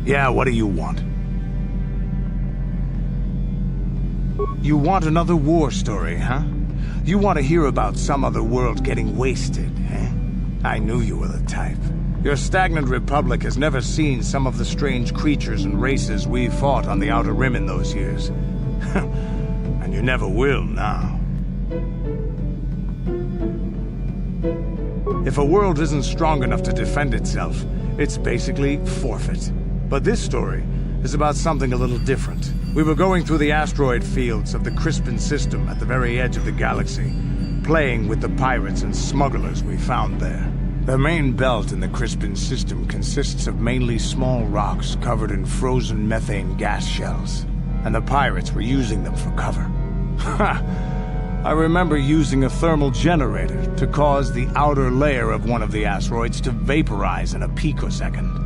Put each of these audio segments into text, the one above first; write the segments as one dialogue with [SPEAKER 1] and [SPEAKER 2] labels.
[SPEAKER 1] Yeah, what do you want? You want another war story, huh? You want to hear about some other world getting wasted, eh? I knew you were the type. Your stagnant republic has never seen some of the strange creatures and races we fought on the Outer Rim in those years. And you never will now. If a world isn't strong enough to defend itself, it's basically forfeit. But this story is about something a little different. We were going through the asteroid fields of the Crispin system at the very edge of the galaxy, playing with the pirates and smugglers we found there. The main belt in the Crispin system consists of mainly small rocks covered in frozen methane gas shells, and the pirates were using them for cover. Ha! I remember using a thermal generator to cause the outer layer of one of the asteroids to vaporize in a picosecond.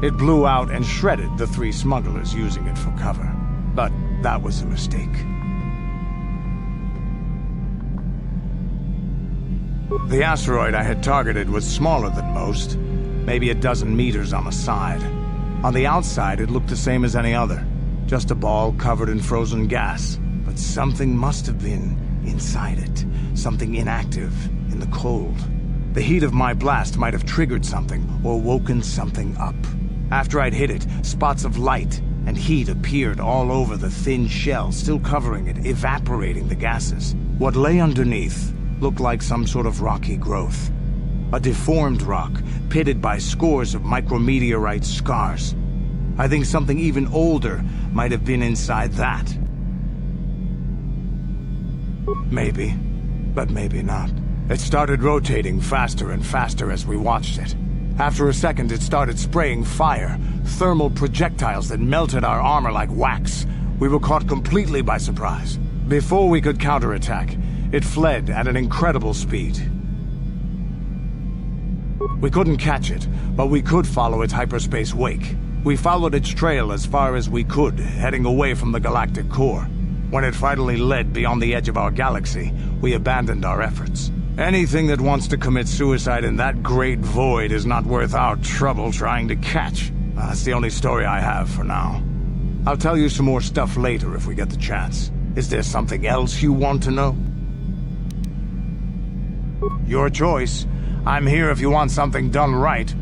[SPEAKER 1] It blew out and shredded the 3 smugglers using it for cover. But that was a mistake. The asteroid I had targeted was smaller than most, maybe a dozen meters on the side. On the outside, it looked the same as any other, just a ball covered in frozen gas. But something must have been inside it, something inactive, in the cold. The heat of my blast might have triggered something, or woken something up. After I'd hit it, spots of light and heat appeared all over the thin shell, still covering it, evaporating the gases. What lay underneath looked like some sort of rocky growth. A deformed rock, pitted by scores of micrometeorite scars. I think something even older might have been inside that. Maybe, but maybe not. It started rotating faster and faster as we watched it. After a second, it started spraying fire, thermal projectiles that melted our armor like wax. We were caught completely by surprise. Before we could counterattack, it fled at an incredible speed. We couldn't catch it, but we could follow its hyperspace wake. We followed its trail as far as we could, heading away from the galactic core. When it finally led beyond the edge of our galaxy, we abandoned our efforts. Anything that wants to commit suicide in that great void is not worth our trouble trying to catch. That's the only story I have for now. I'll tell you some more stuff later if we get the chance. Is there something else you want to know? Your choice. I'm here if you want something done right.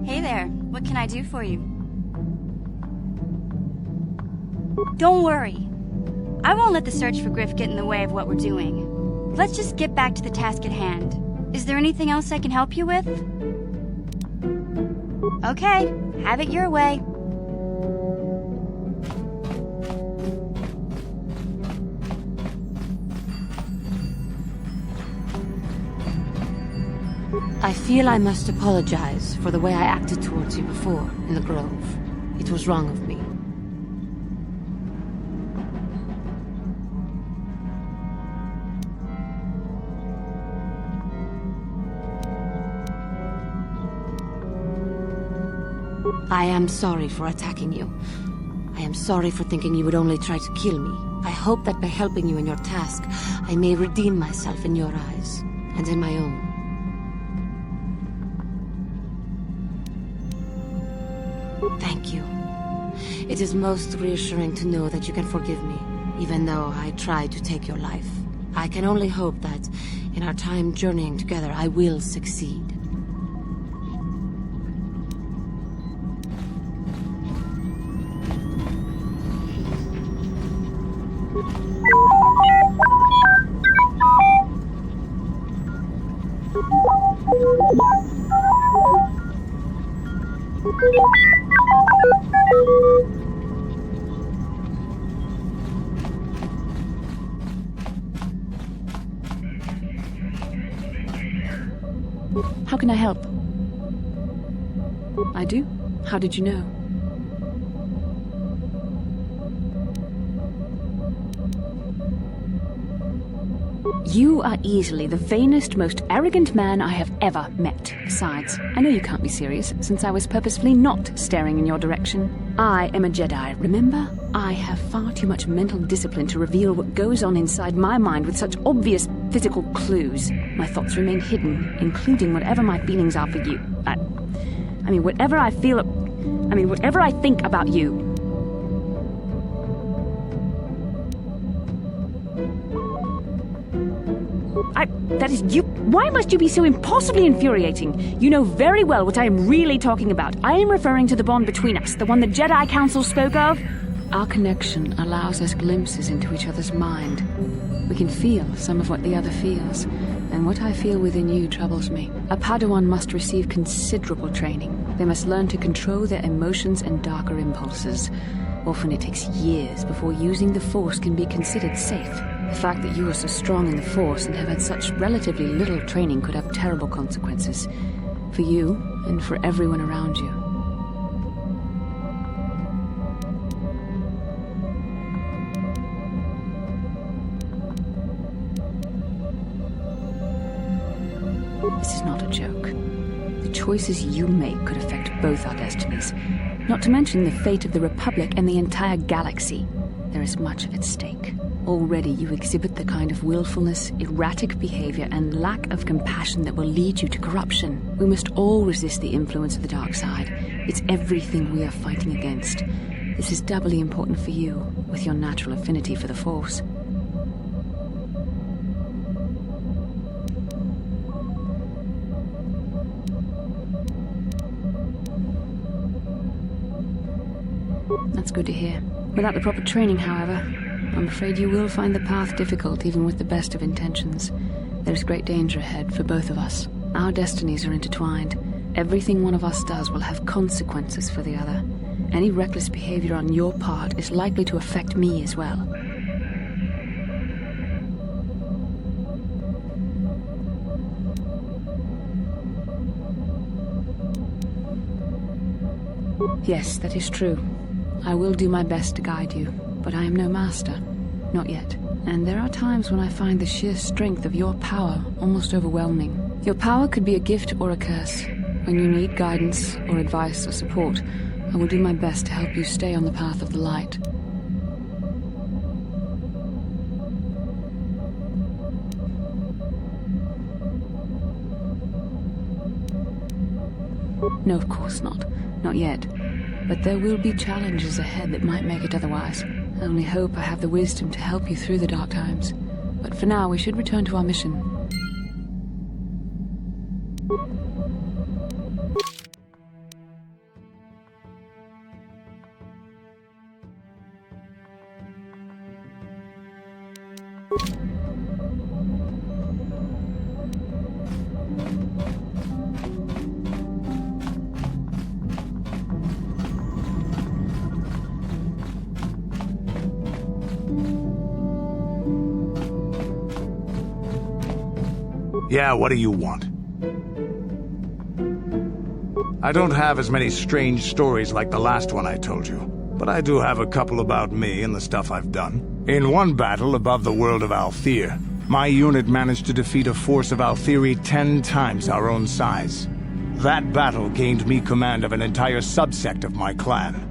[SPEAKER 2] Hey there, what can I do for you? Don't worry. I won't let the search for Griff get in the way of what we're doing. Let's just get back to the task at hand. Is there anything else I can help you with? Okay, have it your way.
[SPEAKER 3] I feel I must apologize for the way I acted towards you before, in the Grove. It was wrong of me. I am sorry for attacking you. I am sorry for thinking you would only try to kill me. I hope that by helping you in your task, I may redeem myself in your eyes, and in my own. Thank you. It is most reassuring to know that you can forgive me, even though I tried to take your life. I can only hope that, in our time journeying together, I will succeed.
[SPEAKER 4] How can I help? I do? How did you know? You are easily the vainest, most arrogant man I have ever met. Besides, I know you can't be serious, since I was purposefully not staring in your direction. I am a Jedi, remember? I have far too much mental discipline to reveal what goes on inside my mind with such obvious physical clues. My thoughts remain hidden, including whatever my feelings are for you. I mean, whatever I feel... whatever I think about you. That is you. Why must you be so impossibly infuriating? You know very well what I am really talking about. I am referring to the bond between us, the one the Jedi Council spoke of. Our connection allows us glimpses into each other's mind. We can feel some of what the other feels, and what I feel within you troubles me. A Padawan must receive considerable training. They must learn to control their emotions and darker impulses. Often it takes years before using the Force can be considered safe. The fact that you are so strong in the Force and have had such relatively little training could have terrible consequences. For you, and for everyone around you. This is not a joke. The choices you make could affect both our destinies. Not to mention the fate of the Republic and the entire galaxy. There is much at stake. Already you exhibit the kind of willfulness, erratic behavior, and lack of compassion that will lead you to corruption. We must all resist the influence of the dark side. It's everything we are fighting against. This is doubly important for you, with your natural affinity for the Force. That's good to hear. Without the proper training, however, I'm afraid you will find the path difficult even with the best of intentions. There is great danger ahead for both of us. Our destinies are intertwined. Everything one of us does will have consequences for the other. Any reckless behavior on your part is likely to affect me as well. Yes, that is true. I will do my best to guide you, but I am no master. Not yet. And there are times when I find the sheer strength of your power almost overwhelming. Your power could be a gift or a curse. When you need guidance or advice or support, I will do my best to help you stay on the path of the light. No, of course not. Not yet. But there will be challenges ahead that might make it otherwise. I only hope I have the wisdom to help you through the dark times. But for now, we should return to our mission.
[SPEAKER 1] Yeah, what do you want? I don't have as many strange stories like the last one I told you, but I do have a couple about me and the stuff I've done. In one battle above the world of Althir, my unit managed to defeat a force of Althiri 10 times our own size. That battle gained me command of an entire subsect of my clan.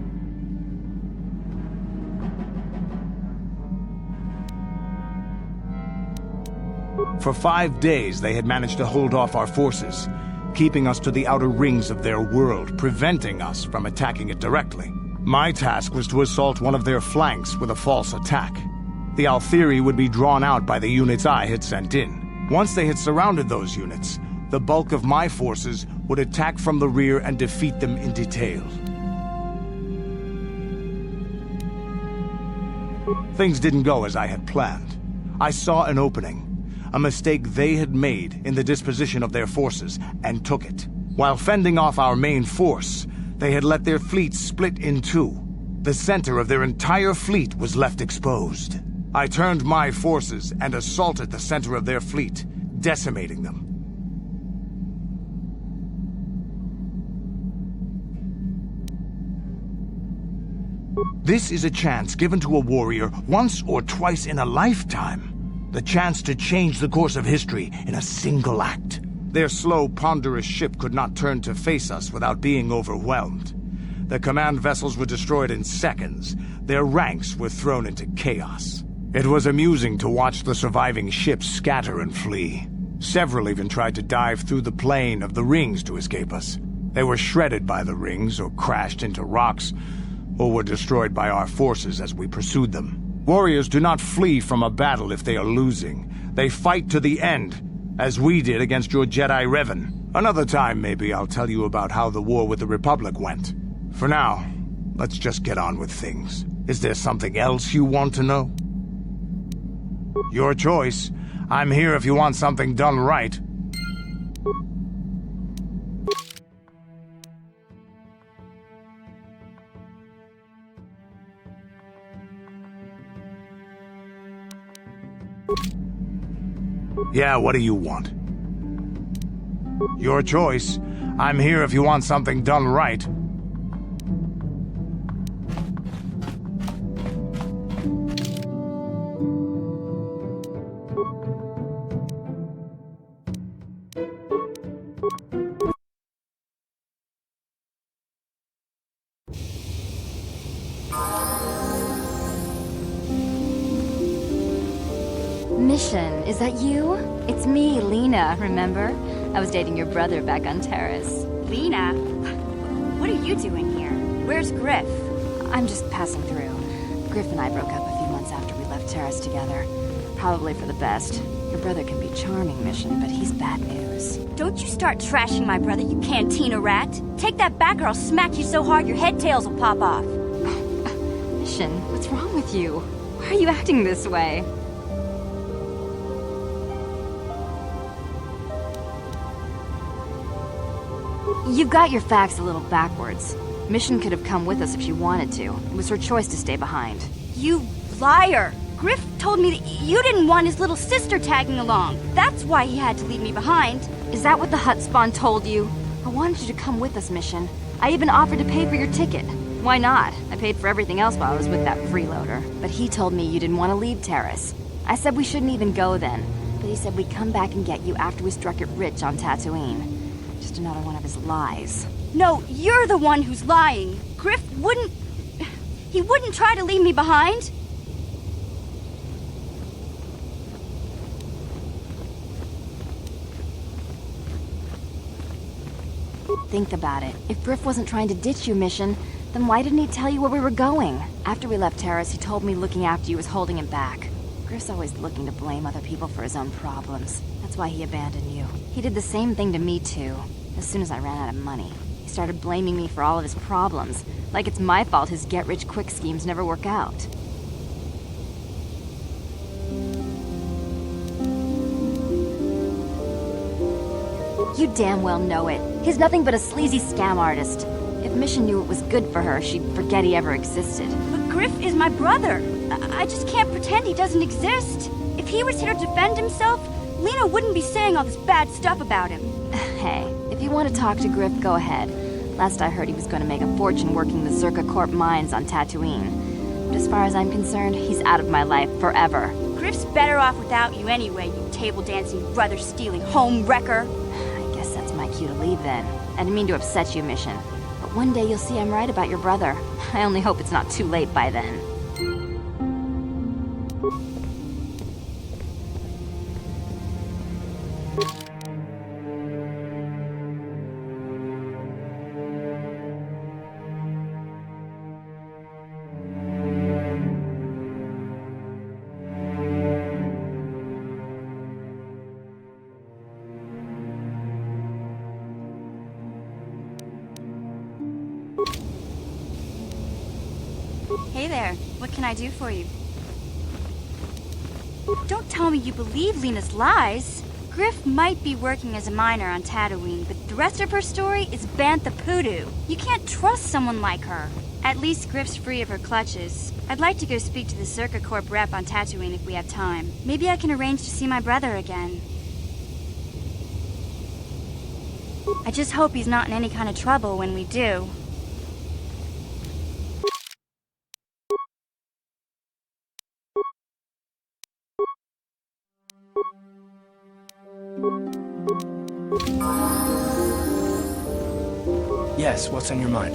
[SPEAKER 1] For 5 days, they had managed to hold off our forces, keeping us to the outer rings of their world, preventing us from attacking it directly. My task was to assault one of their flanks with a false attack. The Althiri would be drawn out by the units I had sent in. Once they had surrounded those units, the bulk of my forces would attack from the rear and defeat them in detail. Things didn't go as I had planned. I saw an opening, a mistake they had made in the disposition of their forces, and took it. While fending off our main force, they had let their fleet split in two. The center of their entire fleet was left exposed. I turned my forces and assaulted the center of their fleet, decimating them. This is a chance given to a warrior once or twice in a lifetime. The chance to change the course of history in a single act. Their slow, ponderous ship could not turn to face us without being overwhelmed. The command vessels were destroyed in seconds. Their ranks were thrown into chaos. It was amusing to watch the surviving ships scatter and flee. Several even tried to dive through the plane of the rings to escape us. They were shredded by the rings, or crashed into rocks, or were destroyed by our forces as we pursued them. Warriors do not flee from a battle if they are losing. They fight to the end, as we did against your Jedi Revan. Another time, maybe, I'll tell you about how the war with the Republic went. For now, let's just get on with things. Is there something else you want to know? Your choice. I'm here if you want something done right. Yeah, what do you want? Your choice. I'm here if you want something done right.
[SPEAKER 2] Mission, is that you? It's me, Lena, remember? I was dating your brother back on Terrace. Lena? What are you doing here? Where's Griff? I'm just passing through. Griff and I broke up a few months after we left Terrace together. Probably for the best. Your brother can be charming, Mission, but he's bad news. Don't you start trashing my brother, you cantina rat! Take that back or I'll smack you so hard your head tails will pop off! Mission, what's wrong with you? Why are you acting this way? You've got your facts a little backwards. Mission could have come with us if she wanted to. It was her choice to stay behind. You liar! Griff told me that you didn't want his little sister tagging along. That's why he had to leave me behind. Is that what the Hutt spawn told you? I wanted you to come with us, Mission. I even offered to pay for your ticket. Why not? I paid for everything else while I was with that freeloader. But he told me you didn't want to leave Terrace. I said we shouldn't even go then. But he said we'd come back and get you after we struck it rich on Dantooine. Just another one of his lies. No, you're the one who's lying. Griff wouldn't... He wouldn't try to leave me behind. Think about it. If Griff wasn't trying to ditch you, Mission, then why didn't he tell you where we were going? After we left Terrace, he told me looking after you was holding him back. Griff's always looking to blame other people for his own problems. That's why he abandoned you. He did the same thing to me, too. As soon as I ran out of money, he started blaming me for all of his problems. Like it's my fault his get-rich-quick schemes never work out. You damn well know it. He's nothing but a sleazy scam artist. If Mission knew it was good for her, she'd forget he ever existed. But Griff is my brother. I just can't pretend he doesn't exist. If he was here to defend himself, Lena wouldn't be saying all this bad stuff about him. Hey, if you want to talk to Griff, go ahead. Last I heard, he was going to make a fortune working the Zerka Corp mines on Dantooine. But as far as I'm concerned, he's out of my life forever.
[SPEAKER 5] Griff's better off without you anyway, you table-dancing, brother-stealing home wrecker.
[SPEAKER 2] I guess that's my cue to leave then. I didn't mean to upset you, Mission. But one day you'll see I'm right about your brother. I only hope it's not too late by then.
[SPEAKER 5] Hey there, what can I do for you? Don't tell me you believe Lena's lies. Griff might be working as a miner on Tatooine, but the rest of her story is Bantha Poodoo. You can't trust someone like her. At least Griff's free of her clutches. I'd like to go speak to the Zerka Corp rep on Tatooine if we have time. Maybe I can arrange to see my brother again. I just hope he's not in any kind of trouble when we do.
[SPEAKER 6] Yes, what's on your mind?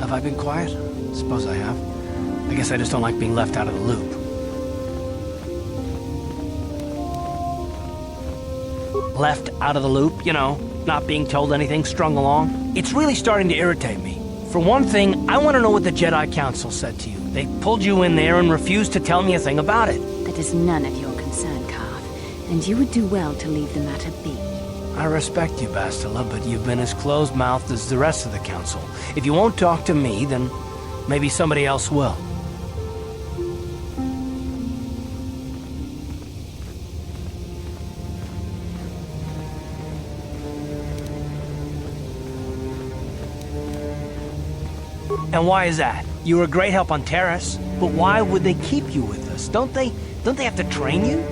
[SPEAKER 6] Have I been quiet? Suppose I have. I guess I just don't like being left out of the loop. Left out of the loop, you know, not being told anything, strung along. It's really starting to irritate me. For one thing, I want to know what the Jedi Council said to you. They pulled you in there and refused to tell me a thing about it.
[SPEAKER 4] That is none of your concern, Carve, and you would do well to leave the matter be.
[SPEAKER 6] I respect you, Bastila, but you've been as closed-mouthed as the rest of the Council. If you won't talk to me, then maybe somebody else will. And why is that? You were a great help on Terrace, but why would they keep you with us? Don't they have to train you?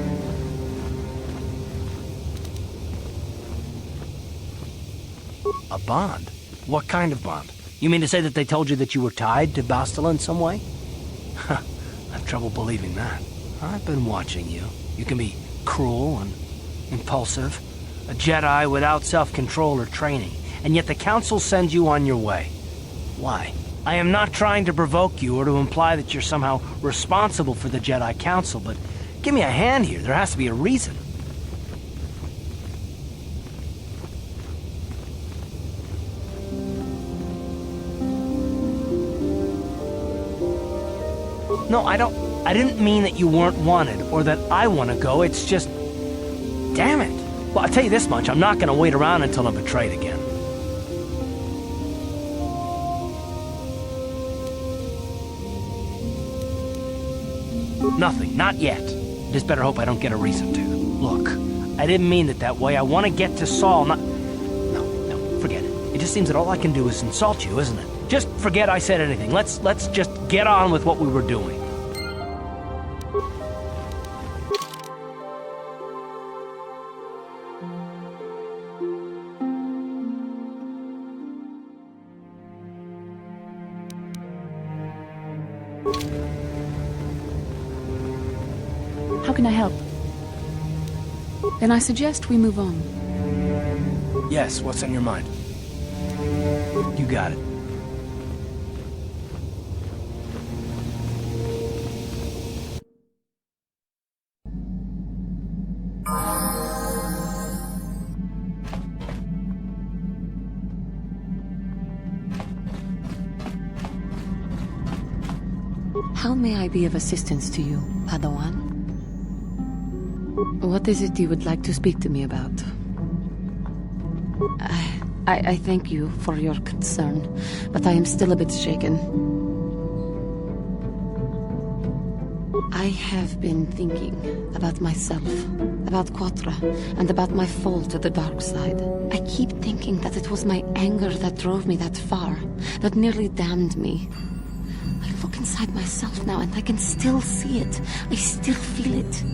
[SPEAKER 6] A bond? What kind of bond? You mean to say that they told you that you were tied to Bastila in some way? I have trouble believing that. I've been watching you. You can be cruel and impulsive, a Jedi without self-control or training, and yet the Council sends you on your way. Why? I am not trying to provoke you or to imply that you're somehow responsible for the Jedi Council, but give me a hand here. There has to be a reason. No, I didn't mean that you weren't wanted or that I want to go. It's just... Damn it. Well, I'll tell you this much. I'm not going to wait around until I'm betrayed again. Nothing. Not yet. Just better hope I don't get a reason to. Look, I didn't mean it that way. I want to get to Saul, not... No, forget it. It just seems that all I can do is insult you, isn't it? Just forget I said anything. Let's just get on with what we were doing.
[SPEAKER 4] How can I help? Then I suggest we move on.
[SPEAKER 6] Yes, what's on your mind? You got it.
[SPEAKER 3] How may I be of assistance to you, Padawan? What is it you would like to speak to me about? I thank you for your concern, but I am still a bit shaken. I have been thinking about myself, about Quatra, and about my fall to the dark side. I keep thinking that it was my anger that drove me that far, that nearly damned me. I look inside myself now and I can still see it. I still feel it.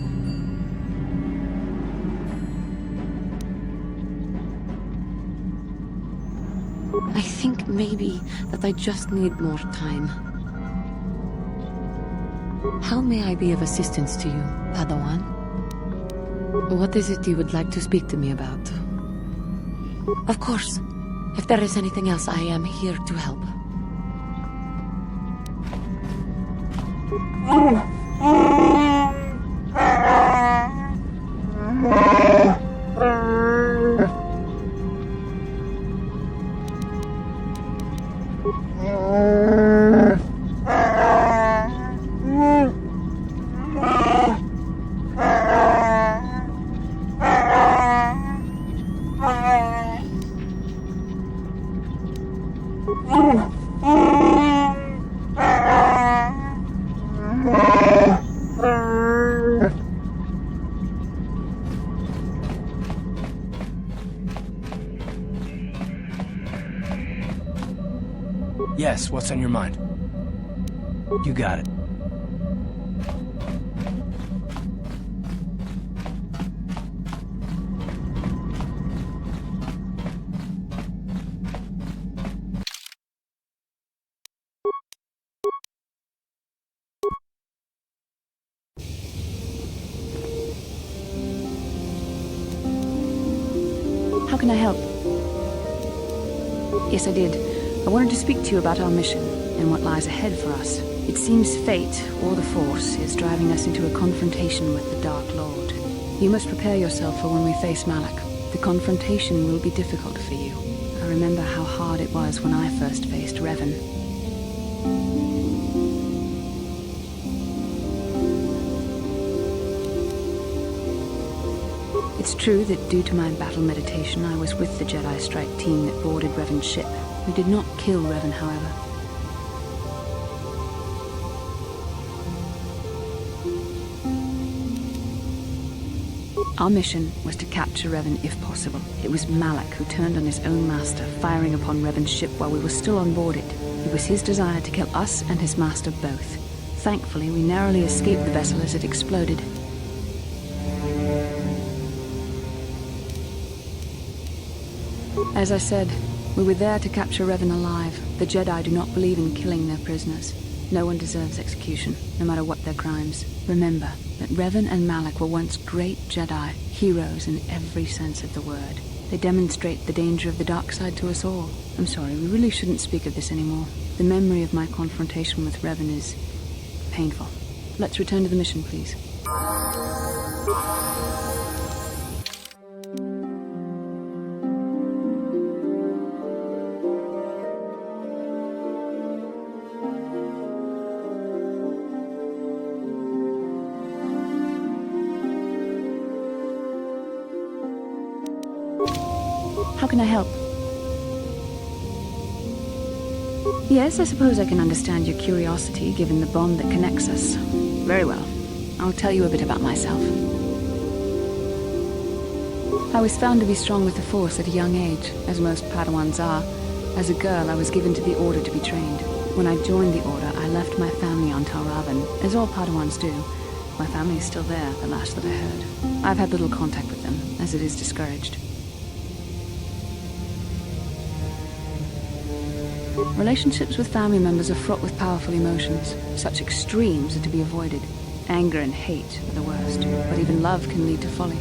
[SPEAKER 3] I think maybe that I just need more time. How may I be of assistance to you, Padawan? What is it you would like to speak to me about? Of course. If there is anything else, I am here to help.
[SPEAKER 6] Yes, what's on your mind? You got it.
[SPEAKER 4] How can I help? Yes, I did. I wanted to speak to you about our mission and what lies ahead for us. It seems fate, or the Force, is driving us into a confrontation with the Dark Lord. You must prepare yourself for when we face Malak. The confrontation will be difficult for you. I remember how hard it was when I first faced Revan. It's true that due to my battle meditation, I was with the Jedi strike team that boarded Revan's ship. We did not kill Revan, however. Our mission was to capture Revan if possible. It was Malak who turned on his own master, firing upon Revan's ship while we were still on board it. It was his desire to kill us and his master both. Thankfully, we narrowly escaped the vessel as it exploded. As I said, we were there to capture Revan alive. The Jedi do not believe in killing their prisoners. No one deserves execution, no matter what their crimes. Remember that Revan and Malak were once great Jedi, heroes in every sense of the word. They demonstrate the danger of the dark side to us all. I'm sorry, we really shouldn't speak of this anymore. The memory of my confrontation with Revan is painful. Let's return to the mission, please. How can I help? Yes, I suppose I can understand your curiosity, given the bond that connects us. Very well. I'll tell you a bit about myself. I was found to be strong with the Force at a young age, as most Padawans are. As a girl, I was given to the Order to be trained. When I joined the Order, I left my family on Revan, as all Padawans do. My family is still there, the last that I heard. I've had little contact with them, as it is discouraged. Relationships with family members are fraught with powerful emotions. Such extremes are to be avoided. Anger and hate are the worst, but even love can lead to folly.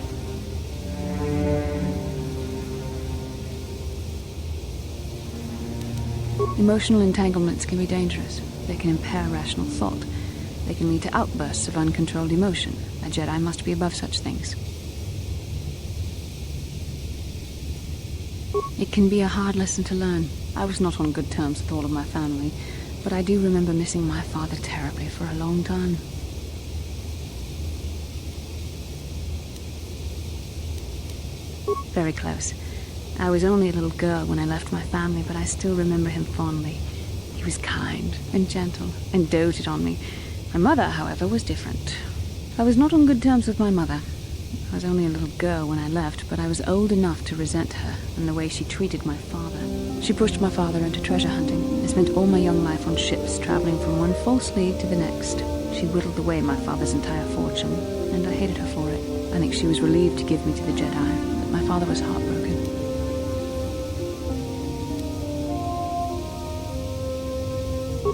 [SPEAKER 4] Emotional entanglements can be dangerous. They can impair rational thought. They can lead to outbursts of uncontrolled emotion. A Jedi must be above such things. It can be a hard lesson to learn. I was not on good terms with all of my family, but I do remember missing my father terribly for a long time. Very close. I was only a little girl when I left my family, but I still remember him fondly. He was kind and gentle and doted on me. My mother, however, was different. I was not on good terms with my mother. I was only a little girl when I left, but I was old enough to resent her and the way she treated my father. She pushed my father into treasure hunting. I spent all my young life on ships, traveling from one false lead to the next. She whittled away my father's entire fortune, and I hated her for it. I think she was relieved to give me to the Jedi, but my father was heartbroken.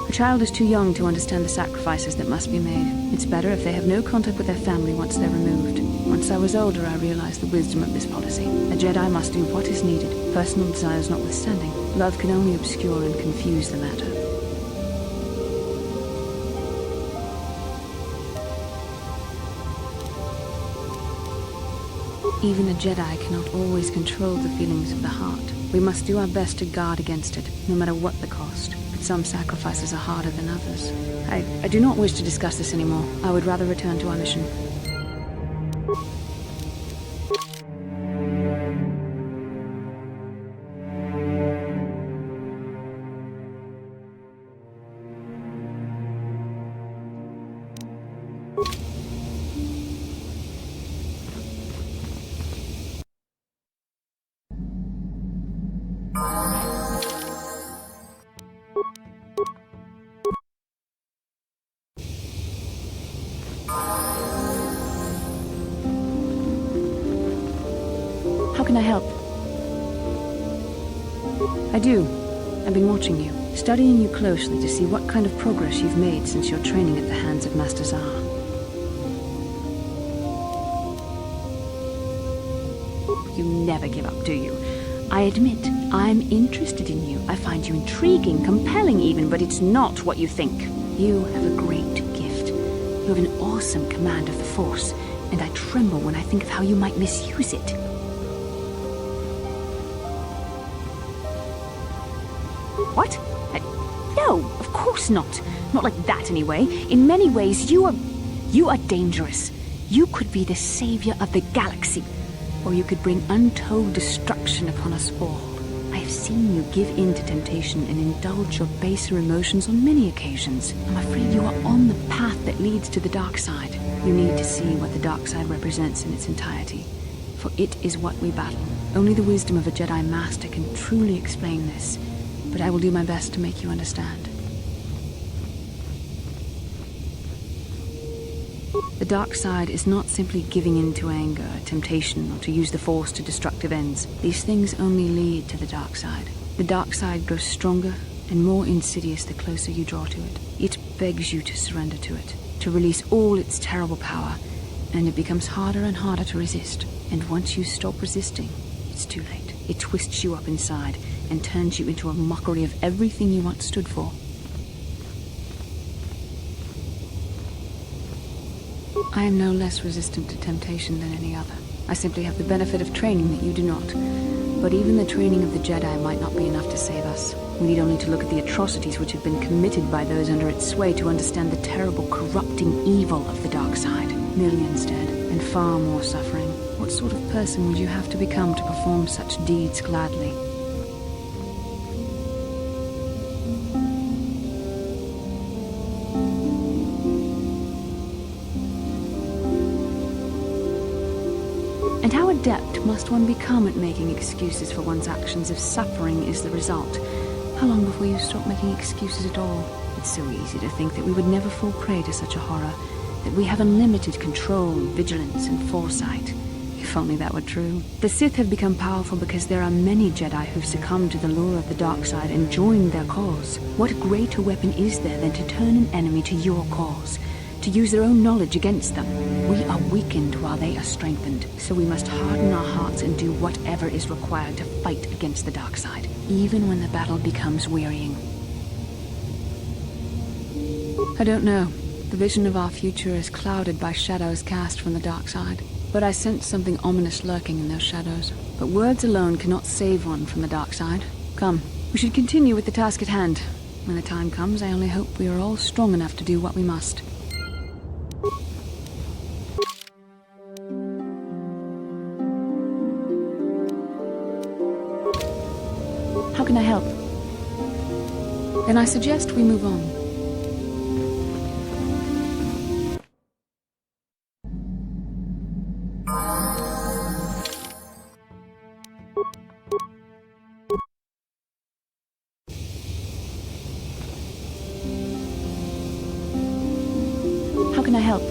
[SPEAKER 4] A child is too young to understand the sacrifices that must be made. It's better if they have no contact with their family once they're removed. Once I was older, I realized the wisdom of this policy. A Jedi must do what is needed, personal desires notwithstanding. Love can only obscure and confuse the matter. Even a Jedi cannot always control the feelings of the heart. We must do our best to guard against it, no matter what the cost. But some sacrifices are harder than others. I do not wish to discuss this anymore. I would rather return to our mission. How can I help? I do. I've been watching you, studying you closely to see what kind of progress you've made since your training at the hands of Master Zahar. You never give up, do you? I admit, I'm interested in you. I find you intriguing, compelling even, but it's not what you think. You have a great gift. You have an awesome command of the Force, and I tremble when I think of how you might misuse it. What? No, of course not. Not like that, anyway. In many ways, you are dangerous. You could be the savior of the galaxy, or you could bring untold destruction upon us all. I have seen you give in to temptation and indulge your baser emotions on many occasions. I'm afraid you are on the path that leads to the dark side. You need to see what the dark side represents in its entirety, for it is what we battle. Only the wisdom of a Jedi Master can truly explain this, but I will do my best to make you understand. The dark side is not simply giving in to anger, temptation, or to use the Force to destructive ends. These things only lead to the dark side. The dark side grows stronger and more insidious the closer you draw to it. It begs you to surrender to it, to release all its terrible power, and it becomes harder and harder to resist. And once you stop resisting, it's too late. It twists you up inside and turns you into a mockery of everything you once stood for. I am no less resistant to temptation than any other. I simply have the benefit of training that you do not. But even the training of the Jedi might not be enough to save us. We need only to look at the atrocities which have been committed by those under its sway to understand the terrible, corrupting evil of the dark side. Millions dead, and far more suffering. What sort of person would you have to become to perform such deeds gladly? And how adept must one become at making excuses for one's actions if suffering is the result? How long before you stop making excuses at all? It's so easy to think that we would never fall prey to such a horror, that we have unlimited control, vigilance, and foresight. If only that were true. The Sith have become powerful because there are many Jedi who've succumbed to the lure of the dark side and joined their cause. What greater weapon is there than to turn an enemy to your cause? To use their own knowledge against them. We are weakened while they are strengthened, so we must harden our hearts and do whatever is required to fight against the dark side, even when the battle becomes wearying. I don't know. The vision of our future is clouded by shadows cast from the dark side, but I sense something ominous lurking in those shadows. But words alone cannot save one from the dark side. Come, we should continue with the task at hand. When the time comes, I only hope we are all strong enough to do what we must. How can I help? Then I suggest we move on. How can I help?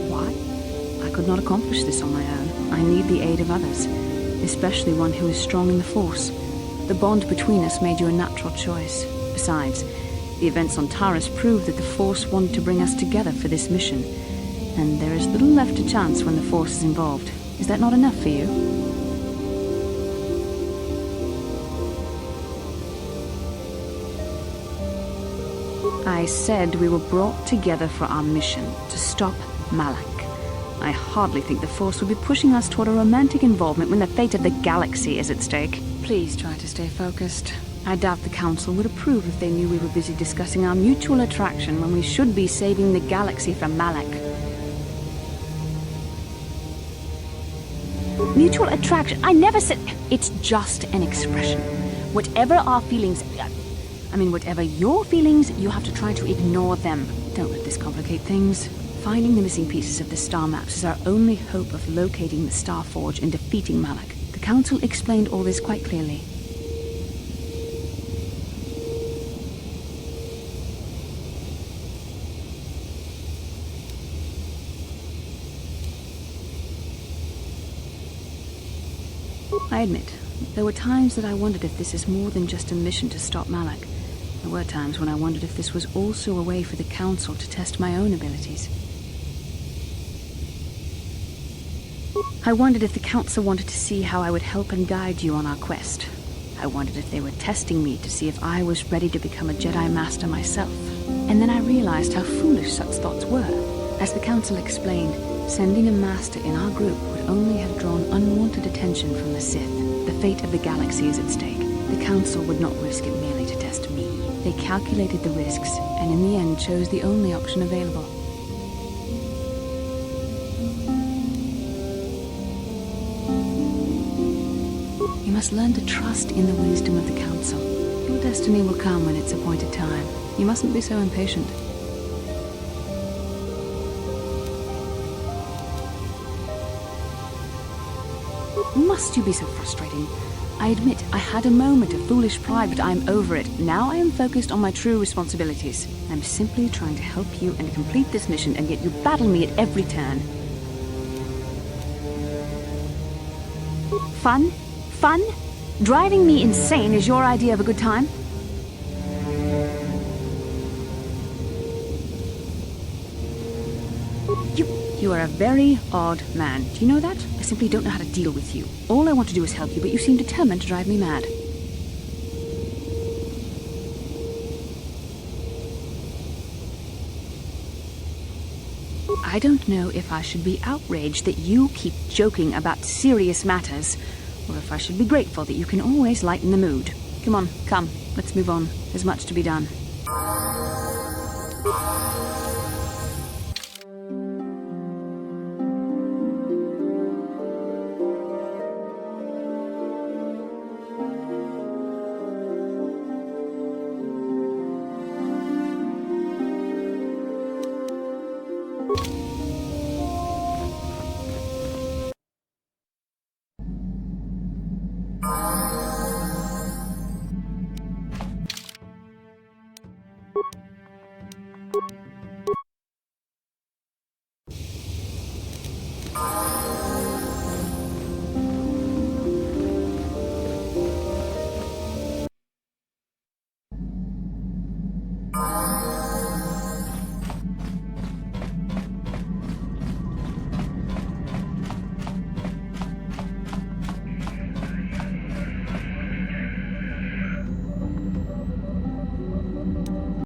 [SPEAKER 4] Why? I could not accomplish this on my own. I need the aid of others, especially one who is strong in the Force. the bond between us made you a natural choice. Besides, the events on Taris prove that the Force wanted to bring us together for this mission. And there is little left to chance when the Force is involved. Is that not enough for you? I said we were brought together for our mission, to stop Malak. I hardly think the Force would be pushing us toward a romantic involvement when the fate of the galaxy is at stake. Please try to stay focused. I doubt the Council would approve if they knew we were busy discussing our mutual attraction when we should be saving the galaxy from Malak. Mutual attraction? I never said... It's just an expression. Whatever our feelings... whatever your feelings, you have to try to ignore them. Don't let this complicate things. Finding the missing pieces of the star maps is our only hope of locating the Star Forge and defeating Malak. The Council explained all this quite clearly. I admit, there were times that I wondered if this is more than just a mission to stop Malak. There were times when I wondered if this was also a way for the Council to test my own abilities. I wondered if the Council wanted to see how I would help and guide you on our quest. I wondered if they were testing me to see if I was ready to become a Jedi Master myself. And then I realized how foolish such thoughts were. As the Council explained, sending a Master in our group would only have drawn unwanted attention from the Sith. The fate of the galaxy is at stake. The Council would not risk it merely to test me. They calculated the risks, and in the end chose the only option available. You must learn to trust in the wisdom of the Council. Your destiny will come when its appointed time. You mustn't be so impatient. Must you be so frustrating? I admit, I had a moment of foolish pride, but I am over it. Now I am focused on my true responsibilities. I'm simply trying to help you and complete this mission, and yet you battle me at every turn. Fun? Fun? Driving me insane is your idea of a good time? You are a very odd man. Do you know that? I simply don't know how to deal with you. All I want to do is help you, but you seem determined to drive me mad. I don't know if I should be outraged that you keep joking about serious matters, or if I should be grateful that you can always lighten the mood. Come on, come, let's move on. There's much to be done.